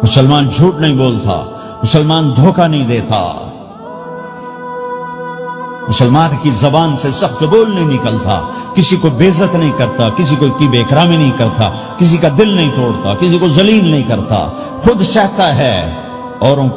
مسلمان جھوٹ نہیں بولتا، مسلمان دھوکہ نہیں دیتا، مسلمان کی زبان سے سخت بول نہیں نکلتا، کسی کو بے عزت نہیں کرتا، کسی کو کی بے اکرامی نہیں کرتا، کسی کا دل نہیں توڑتا، کسی کو ذلیل نہیں کرتا، خود سہتا ہے، اوروں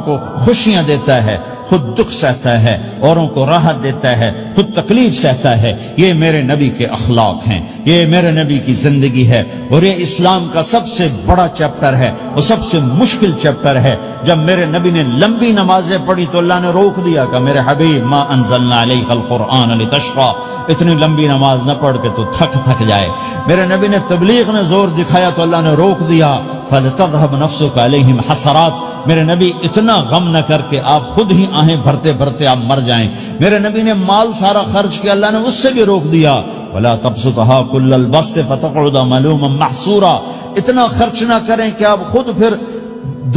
کو خوشیاں دیتا ہے، خود دکھ سہتا ہے، اوروں کو راحت دیتا ہے، خود تکلیف سہتا ہے۔ یہ میرے نبی کے اخلاق ہیں، یہ میرے نبی کی زندگی ہے، اور یہ اسلام کا سب سے بڑا چیپٹر ہے اور سب سے مشکل چیپٹر ہے۔ جب میرے نبی نے لمبی نمازیں پڑھی تو اللہ نے روک دیا کہ میرے حبیب ما انزلنا علیک القرآن لتشقی، اتنی لمبی نماز نہ پڑھ کے تو تھک جائے۔ میرے نبی نے تبلیغ میں زور دکھایا تو اللہ نے روک دیا، فَلْتَذْهَبْ نَفْسُكَ عَلَيْهِمْ حَسَرَاتٍ۔ میرے نبی اتنا غم نہ کر کے آپ خود ہی آہیں بھرتے بھرتے آپ مر جائیں۔ میرے نبی نے مال سارا خرچ کیا، اللہ نے اس سے بھی روک دیا، وَلَا تَبْسُطْهَا كُلَّ الْبَسْطِ فَتَقْعُدَ مَلُومًا مَحْسُورًا۔ اتنا خرچ نہ کریں کہ آپ خود پھر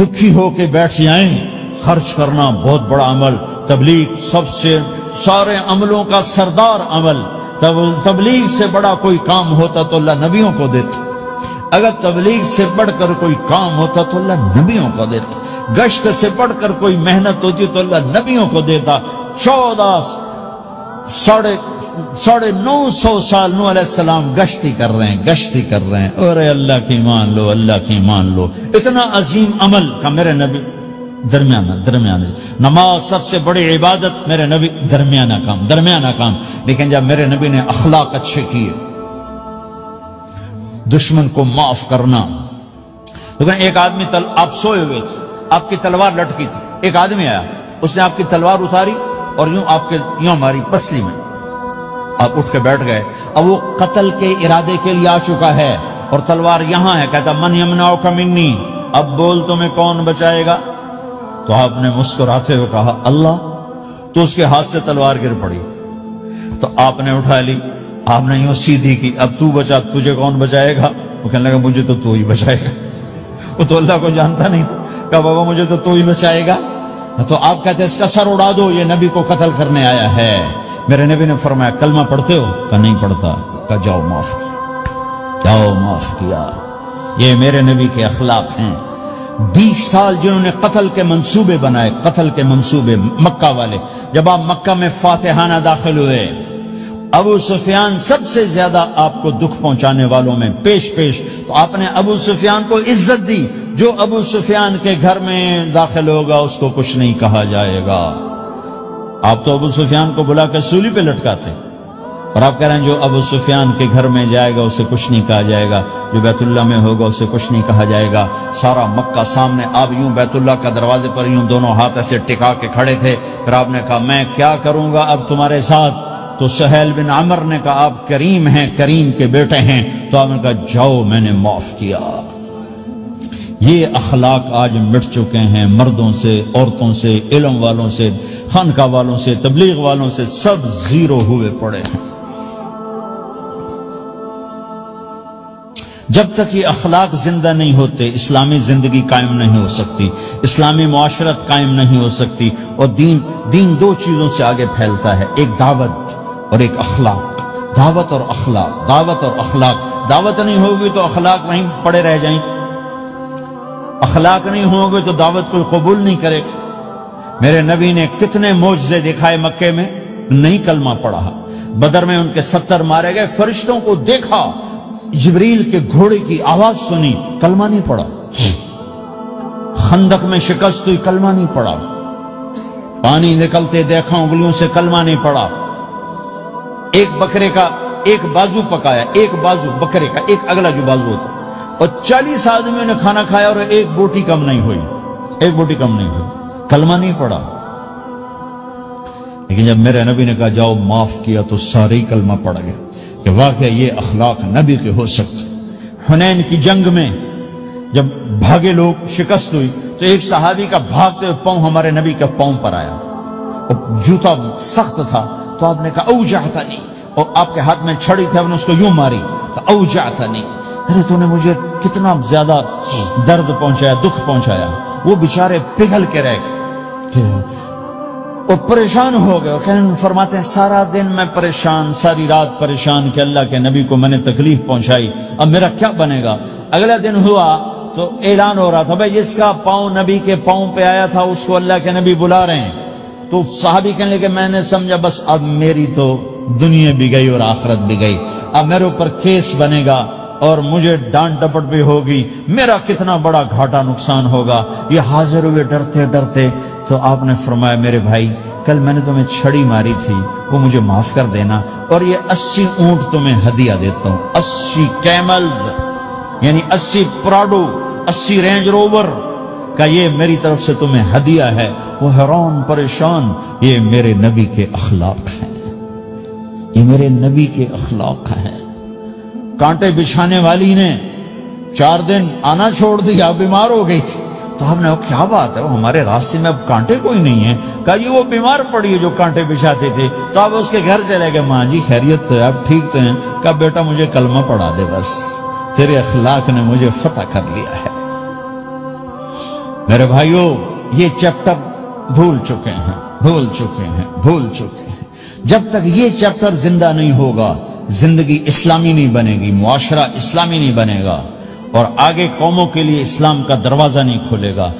دکھی ہو کے بیٹھ جائیں۔ خرچ کرنا بہت بڑا عمل، تبلیغ سب سے سارے عملوں کا سردار عمل۔ تبلیغ سے بڑا کوئی کام ہوتا تو اللہ نبیوں کو دیتا، اگر تبلیغ سے بڑھ کر کوئی کام ہوتا تو اللہ نبیوں کو دیتا، گشت سے بڑھ کر کوئی محنت ہوتی تو اللہ نبیوں کو دیتا۔ 950 سال نوح علیہ السلام گشتی کر رہے ہیں، اور اللہ کی مان لو، اللہ کی مان لو۔ اتنا عظیم عمل کا میرے نبی درمیانہ نماز سب سے بڑی عبادت، میرے نبی درمیانہ کام۔ لیکن جب میرے نبی نے اخلاق اچھے کیے، دشمن کو معاف کرنا۔ لیکن ایک آدمی آپ سوئے ہوئے تھے، آپ کی تلوار لٹکی تھی، ایک آدمی آیا، اس نے آپ کی تلوار اتاری اور یوں ماری پسلی میں، آپ اٹھ کے بیٹھ گئے۔ اب وہ قتل کے ارادے کے لیے آ چکا ہے اور تلوار یہاں ہے، کہتا من یمنعک منی، اب بول تمہیں کون بچائے گا؟ تو آپ نے مسکراتے ہوئے کہا اللہ، تو اس کے ہاتھ سے تلوار گر پڑی، تو آپ نے اٹھا لی، آپ نے یوں سیدھی کی، اب تو بچا، تجھے کون بچائے گا؟ وہ کہنے لگا مجھے تو ہی بچائے گا۔ وہ تو اللہ کو جانتا نہیں تھا، کہا بابا مجھے تو ہی بچائے گا۔ تو آپ کہتے ہیں اس کا سر اڑا دو، یہ نبی کو قتل کرنے آیا ہے۔ میرے نبی نے فرمایا کلمہ پڑھتے ہو؟ کہا نہیں پڑھتا۔ کہا جاؤ معاف کیا۔ یہ میرے نبی کے اخلاق ہیں۔ 20 سال جنہوں نے قتل کے منصوبے بنائے، قتل کے منصوبے، مکہ والے، جب آپ مکہ میں فاتحانہ داخل ہوئے، ابو سفیان سب سے زیادہ آپ کو دکھ پہنچانے والوں میں پیش تو آپ نے ابو سفیان کو عزت دی۔ جو ابو سفیان کے گھر میں داخل ہوگا اس کو کچھ نہیں کہا جائے گا۔ آپ تو ابو سفیان کو بلا کے سولی پہ لٹکاتے، اور آپ کہہ رہے ہیں جو ابو سفیان کے گھر میں جائے گا اسے کچھ نہیں کہا جائے گا، جو بیت اللہ میں ہوگا اسے کچھ نہیں کہا جائے گا۔ سارا مکہ سامنے، آپ یوں بیت اللہ کا دروازے پر یوں دونوں ہاتھ ایسے ٹکا کے کھڑے تھے۔ پھر آپ نے کہا میں کیا کروں گا اب تمہارے ساتھ؟ تو سہیل بن عمر نے کہا آپ کریم ہیں، کریم کے بیٹے ہیں۔ تو آپ نے کہا جاؤ میں نے معاف کیا۔ یہ اخلاق آج مٹ چکے ہیں، مردوں سے، عورتوں سے، علم والوں سے، خانقاہ والوں سے، تبلیغ والوں سے، سب زیرو ہوئے پڑے ہیں۔ جب تک یہ اخلاق زندہ نہیں ہوتے اسلامی زندگی قائم نہیں ہو سکتی، اسلامی معاشرت قائم نہیں ہو سکتی۔ اور دین دو چیزوں سے آگے پھیلتا ہے، ایک دعوت اور ایک اخلاق۔ دعوت اور اخلاق۔ دعوت نہیں ہوگی تو اخلاق وہیں پڑے رہ جائیں گے، اخلاق نہیں ہوں گے تو دعوت کوئی قبول نہیں کرے گا۔ میرے نبی نے کتنے معجزے دکھائے مکے میں، نہیں کلمہ پڑھا۔ بدر میں ان کے 70 مارے گئے، فرشتوں کو دیکھا، جبریل کے گھوڑے کی آواز سنی، کلمہ نہیں پڑھا۔ خندق میں شکست ہوئی، کلمہ نہیں پڑھا۔ پانی نکلتے دیکھا انگلیوں سے، کلمہ نہیں پڑھا۔ ایک بکرے کا ایک بازو پکایا، ایک بازو بکرے کا، ایک اگلا جو بازو ہوتا، اور 40 آدمیوں نے کھانا کھایا اور ایک بوٹی کم نہیں ہوئی، کلمہ نہیں پڑھا۔ لیکن جب میرے نبی نے کہا جاؤ معاف کیا تو سارے ہی کلمہ پڑھ گئے کہ واقعی یہ اخلاق نبی کے ہو سکتے۔ حنین کی جنگ میں جب بھاگے لوگ، شکست ہوئی، تو ایک صحابی کا بھاگتے ہوئے پاؤں ہمارے نبی کے پاؤں پر آیا، اور جوتا سخت تھا، تو آپ نے کہا اوجعتنی، اور آپ کے ہاتھ میں چھڑی تھی، آپ نے اس کو یوں ماری، کہا اوجعتنی، ارے تو نے مجھے کتنا زیادہ درد پہنچایا، دکھ پہنچایا۔ وہ بیچارے پگھل کے رہ گئے اور پریشان ہو گئے، اور فرماتے ہیں سارا دن میں پریشان، ساری رات پریشان کہ اللہ کے نبی کو میں نے تکلیف پہنچائی، اب میرا کیا بنے گا؟ اگلا دن ہوا تو اعلان ہو رہا تھا بھائی جس کا پاؤں نبی کے پاؤں پہ آیا تھا اس کو اللہ کے نبی بلا رہے ہیں. تو صحابی کہنے لگے میں نے سمجھا بس اب میری تو دنیا بھی گئی اور آخرت بھی گئی, اب میرے اوپر کیس بنے گا اور مجھے ڈانٹ ڈپٹ بھی ہوگی, میرا کتنا بڑا گھاٹا نقصان ہوگا. یہ حاضر ہوئے ڈرتے ڈرتے. تو آپ نے فرمایا میرے بھائی کل میں نے تمہیں چھڑی ماری تھی وہ مجھے معاف کر دینا, اور یہ 80 اونٹ تمہیں ہدیہ دیتا ہوں, 80 کیملز یعنی 80 پراڈو 80 رینج روور کا یہ میری طرف سے تمہیں ہدیہ ہے. وہ حیران پریشان, یہ میرے نبی کے اخلاق ہیں, یہ میرے نبی کے اخلاق ہیں. کانٹے بچھانے والی نے 4 دن آنا چھوڑ دیا, بیمار ہو گئی تھی. تو آپ نے کہا کیا بات ہے, وہ ہمارے راستے میں اب کانٹے کوئی نہیں ہیں. کہا یہ وہ بیمار پڑی ہے جو کانٹے بچھاتے تھے. تو آپ اس کے گھر چلے گئے, ماں جی خیریت تو ہے, آپ ٹھیک تو ہیں؟ کہا بیٹا مجھے کلمہ پڑھا دے, بس تیرے اخلاق نے مجھے فتح کر لیا ہے. میرے بھائیو یہ چیپٹر بھول چکے ہیں. جب تک یہ چیپٹر زندہ نہیں ہوگا زندگی اسلامی نہیں بنے گی, معاشرہ اسلامی نہیں بنے گا, اور آگے قوموں کے لیے اسلام کا دروازہ نہیں کھلے گا.